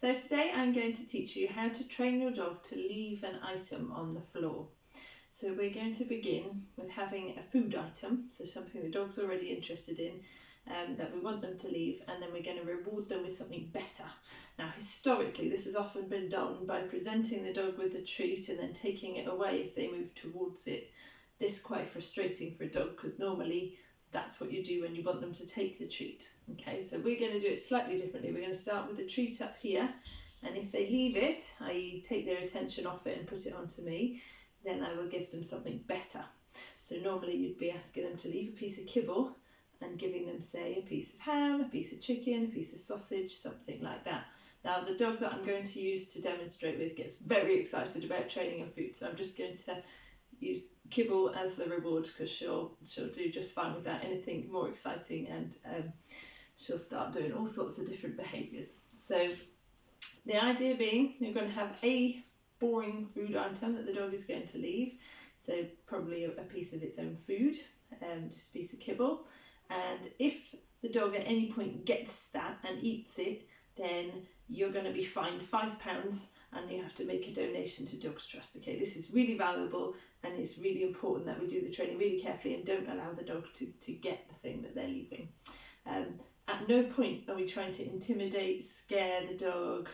So today I'm going to teach you how to train your dog to leave an item on the floor. So we're going to begin with having a food item, so something the dog's already interested in, that we want them to leave, and then we're going to reward them with something better. Now historically this has often been done by presenting the dog with the treat and then taking it away if they move towards it. This is quite frustrating for a dog because normally that's what you do when you want them to take the treat. Okay, so we're going to do it slightly differently. We're going to start with the treat up here, and if they leave it, i.e. take their attention off it and put it onto me, then I will give them something better. So normally you'd be asking them to leave a piece of kibble and giving them, say, a piece of ham, a piece of chicken, a piece of sausage, something like that. Now the dog that I'm going to use to demonstrate with gets very excited about training and food, so I'm just going to use kibble as the reward because she'll do just fine with that. Anything more exciting and she'll start doing all sorts of different behaviours. So the idea being you're going to have a boring food item that the dog is going to leave, so probably a piece of its own food, just a piece of kibble, and if the dog at any point gets that and eats it, then you're going to be fined £5 and you have to make a donation to Dogs Trust. Okay, this is really valuable and it's really important that we do the training really carefully and don't allow the dog to get the thing that they're leaving. At no point are we trying to intimidate, scare the dog,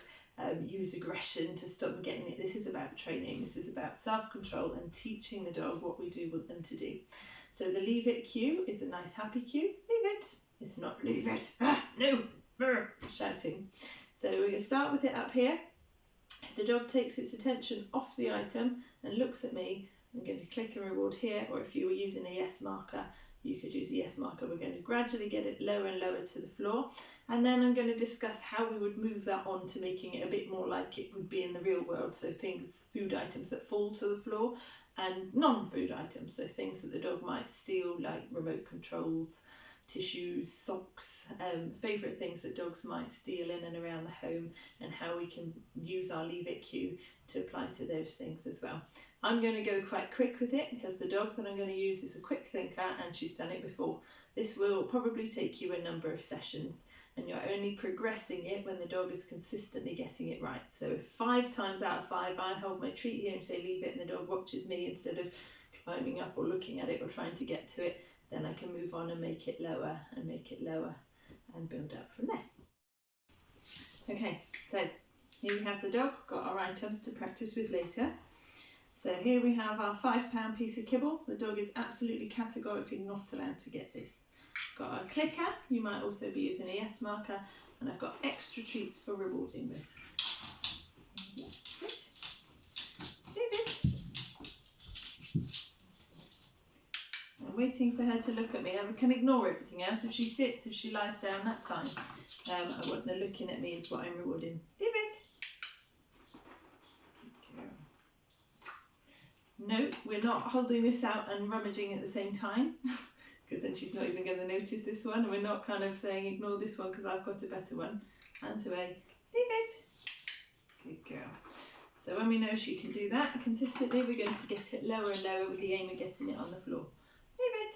use aggression to stop them getting it. This is about training, this is about self-control and teaching the dog what we do want them to do. So the leave it cue is a nice happy cue. Leave it. It's not leave it. Ah, no, shouting. So we're going to start with it up here. If the dog takes its attention off the item and looks at me, I'm going to click a reward here, or if you were using a yes marker, you could use a yes marker. We're going to gradually get it lower and lower to the floor, and then I'm going to discuss how we would move that on to making it a bit more like it would be in the real world. So things, food items that fall to the floor, and non-food items, so things that the dog might steal, like remote controls, tissues, socks, favourite things that dogs might steal in and around the home, and how we can use our leave it cue to apply to those things as well. I'm going to go quite quick with it because the dog that I'm going to use is a quick thinker and she's done it before. This will probably take you a number of sessions, and you're only progressing it when the dog is consistently getting it right. So if 5 times out of 5 I hold my treat here and say leave it, and the dog watches me instead of climbing up or looking at it or trying to get to it, then I can move on and make it lower and make it lower and build up from there. Okay, so here we have the dog, got our items to practice with later. So here we have our £5 piece of kibble. The dog is absolutely categorically not allowed to get this. Got our clicker, you might also be using a yes marker, and I've got extra treats for rewarding with. I'm waiting for her to look at me. I can ignore everything else. If she sits, if she lies down, that's fine. I want her looking at me is what I'm rewarding. Leave it. No, we're not holding this out and rummaging at the same time, because then she's not even going to notice this one, and we're not kind of saying ignore this one because I've got a better one. Hands away. Leave it. Good girl. So when we know she can do that consistently, we're going to get it lower and lower with the aim of getting it on the floor. Leave it.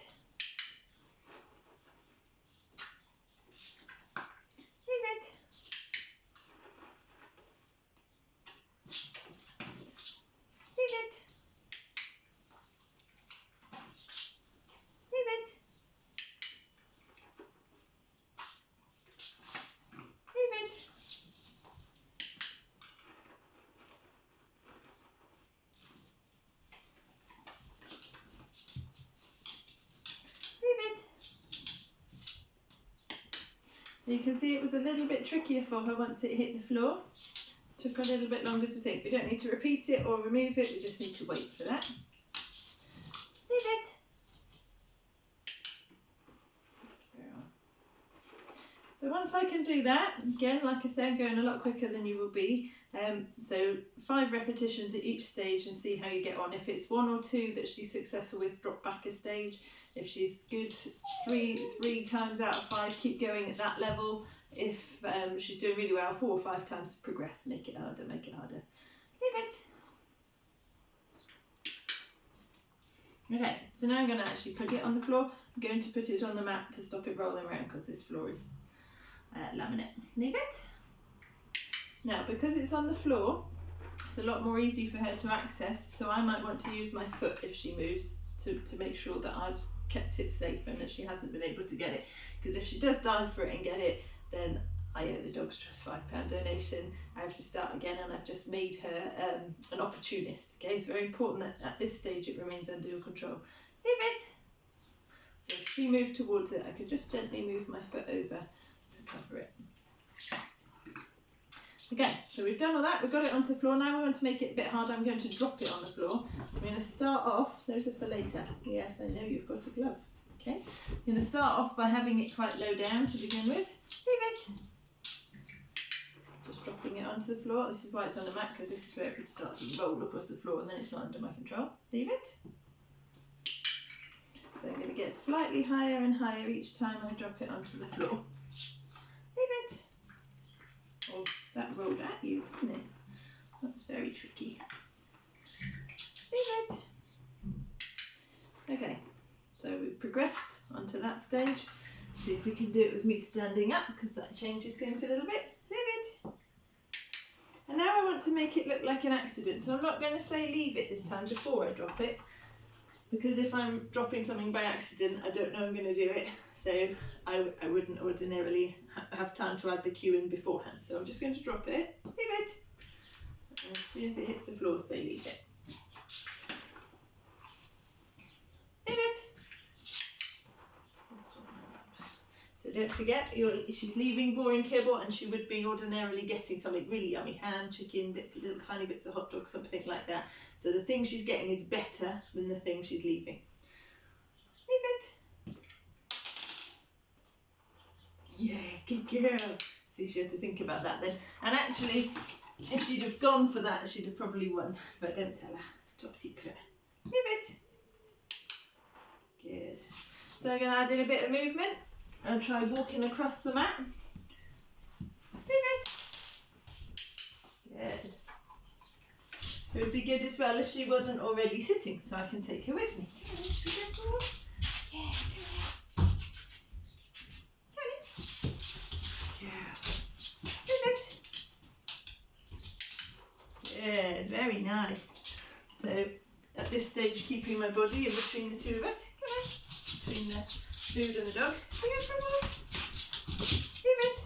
Leave it. Leave it. Leave it. Leave it. Leave it. So you can see it was a little bit trickier for her once it hit the floor. Took a little bit longer to think. We don't need to repeat it or remove it, we just need to wait for that. Leave it. So once I can do that, again, like I said, I'm going a lot quicker than you will be. So 5 repetitions at each stage and see how you get on. If it's 1 or 2 that she's successful with, drop back a stage. If she's good 3 times out of 5, keep going at that level. If she's doing really well, 4 or 5 times, progress, make it harder, make it harder. Leave it. Okay, so now I'm going to actually put it on the floor. I'm going to put it on the mat to stop it rolling around because this floor is laminate. Leave it. Now, because it's on the floor, it's a lot more easy for her to access, so I might want to use my foot if she moves to make sure that I've kept it safe and that she hasn't been able to get it. Because if she does dive for it and get it, then I owe the Dogs Trust £5 donation. I have to start again, and I've just made her an opportunist. Okay, it's very important that at this stage it remains under your control. Leave it. So if she moved towards it, I could just gently move my foot over to cover it. Okay, so we've done all that, we've got it onto the floor. Now we want to make it a bit harder. I'm going to drop it on the floor. I'm going to start off, those are for later. Yes, I know you've got a glove. Okay, I'm going to start off by having it quite low down to begin with. Leave it. Just dropping it onto the floor. This is why it's on the mat, because this is where it would start to roll across the floor and then it's not under my control. Leave it. So I'm going to get slightly higher and higher each time I drop it onto the floor. Leave it. Oh, that rolled at you, didn't it? That's very tricky. Leave it. Okay, so we've progressed onto that stage. See if we can do it with me standing up, because that changes things a little bit. Leave it. And now I want to make it look like an accident, so I'm not going to say leave it this time before I drop it, because if I'm dropping something by accident, I don't know I'm going to do it, so I wouldn't ordinarily have time to add the cue in beforehand. So I'm just going to drop it, leave it, and as soon as it hits the floor, say leave it. Leave it. So don't forget, she's leaving boring kibble, and she would be ordinarily getting something really yummy, ham, chicken, little tiny bits of hot dog, something like that. So the thing she's getting is better than the thing she's leaving. Leave it. Yeah, good girl. See, she had to think about that then. And actually, if she'd have gone for that, she'd have probably won. But don't tell her. Top secret. Leave it. Good. So I'm going to add in a bit of movement. And try walking across the mat. Leave it. Good. It would be good as well if she wasn't already sitting, so I can take her with me. Yeah, Good, very nice. So at this stage, keeping my body in between the two of us. Between the food and the dog. Leave it.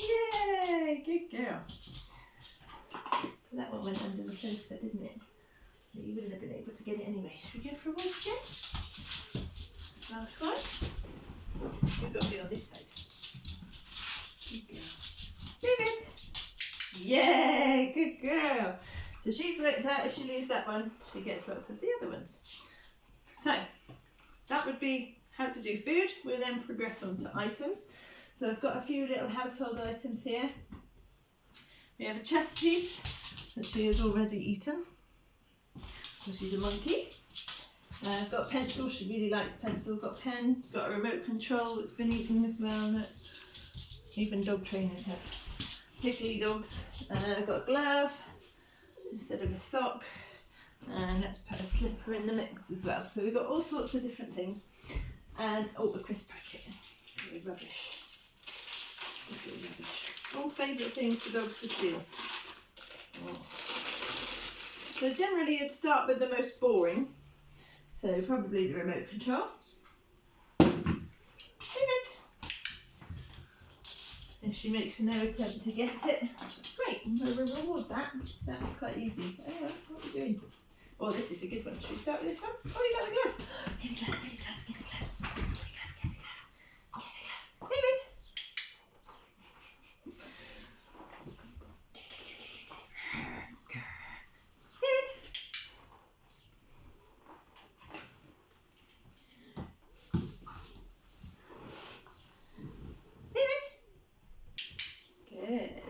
Yay, good girl. That one went under the sofa, didn't it? So you wouldn't have been able to get it anyway. Should we go for a walk again? Last one. You've got to be on this side. Good girl. Leave it. Yay, good girl. So she's worked out if she leaves that one, she gets lots of the other ones. So that would be how to do food. We'll then progress on to items. So I've got a few little household items here. We have a chess piece that she has already eaten. So she's a monkey. I've got pencil, she really likes pencil. Got pen, got a remote control that's been eaten as well. Look. Even dog trainers have pickly dogs. I've got a glove instead of a sock. And let's put a slipper in the mix as well. So we've got all sorts of different things. And, oh, a crisp packet. Rubbish. All favourite things for dogs to steal. Oh. So generally you'd start with the most boring. So probably the remote control. Leave it. If she makes no attempt to get it, great, we'll reward that. That was quite easy. Anyway, what are you doing? Oh, this is a good one. Should we start with this one? Oh, you got the glove. Get the glove, get the glove, get the glove. Get the glove, get the glove. Get the glove. Leave it. Leave it. Leave it. Good.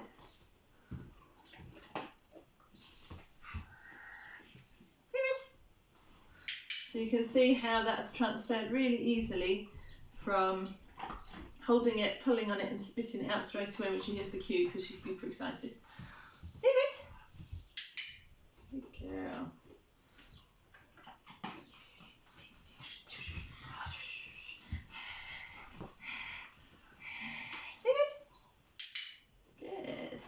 So you can see how that's transferred really easily from holding it, pulling on it and spitting it out straight away when she hears the cue because she's super excited. Leave it. Good girl. Leave it. Good.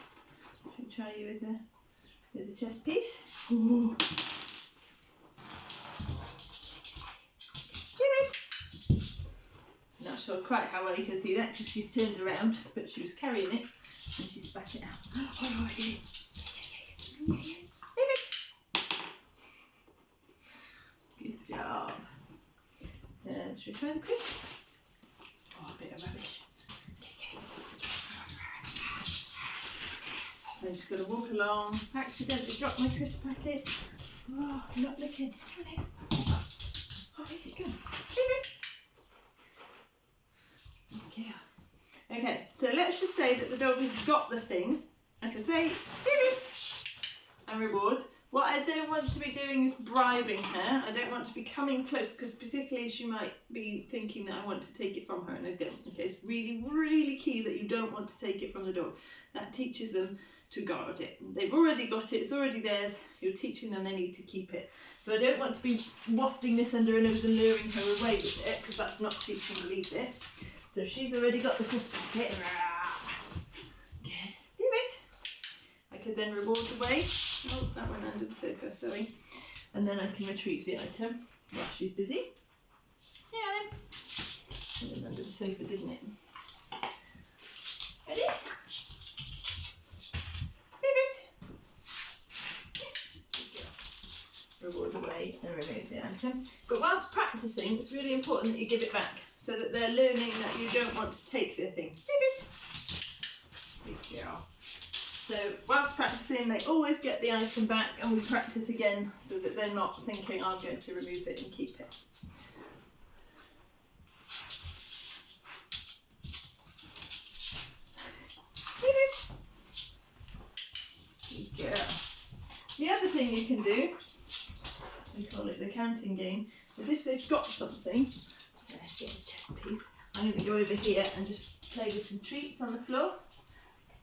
try you with the chess piece. Ooh. Not sure quite how well you can see that because she's turned around, but she was carrying it and she spat it out. Oh, yeah. Good job. Should we try the crisps? Oh, a bit of rubbish. So I'm just going to walk along, accidentally drop my crisp packet. Oh, I'm not looking. Come on in. Oh, where's it gone? Okay. Okay, so let's just say that the dog has got the thing. I can say, give it, and reward. What I don't want to be doing is bribing her. I don't want to be coming close, because particularly she might be thinking that I want to take it from her, and I don't. Okay, it's really, really key that you don't want to take it from the dog. That teaches them to guard it. They've already got it, it's already theirs. You're teaching them they need to keep it. So I don't want to be wafting this under her nose and luring her away with it, because that's not teaching leave it. So she's already got the crisp packet. Good. Give it. I could then reward the way. Oh, that went under the sofa, sorry. And then I can retrieve the item while she's busy. Yeah, then. It went under the sofa, didn't it? Ready? Give it. Reward away and remove the item. But whilst practicing, it's really important that you give it back, so that they're learning that you don't want to take their thing. Give it. Good girl. So whilst practicing, they always get the item back, and we practice again so that they're not thinking, I'm going to remove it and keep it. Give it. Good girl. The other thing you can do, we call it the counting game, is if they've got something, so let's get a chess piece, I'm going to go over here and just play with some treats on the floor,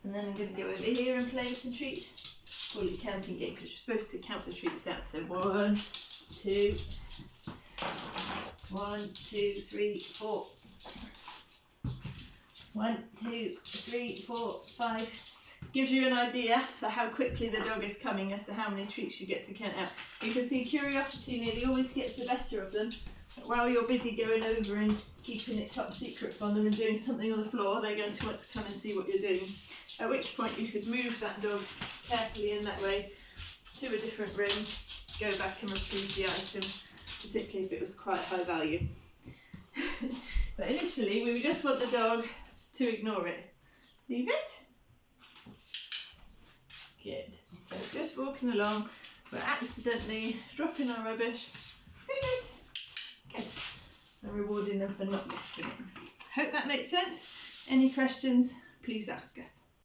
and then I'm going to go over here and play with some treats. Call it a counting game because you're supposed to count the treats out. So 1, 2, 1, 2, 3, 4. 1, 2, 3, 4, 5. Gives you an idea for how quickly the dog is coming as to how many treats you get to count out. You can see curiosity nearly always gets the better of them. While you're busy going over and keeping it top secret from them and doing something on the floor, they're going to want to come and see what you're doing. At which point you could move that dog carefully in that way to a different room, go back and retrieve the item, particularly if it was quite high value. But initially we would just want the dog to ignore it. Leave it. Good. So just walking along, we're accidentally dropping our rubbish. Leave it. Good. And rewarding them for not getting it. Hope that makes sense. Any questions, please ask us.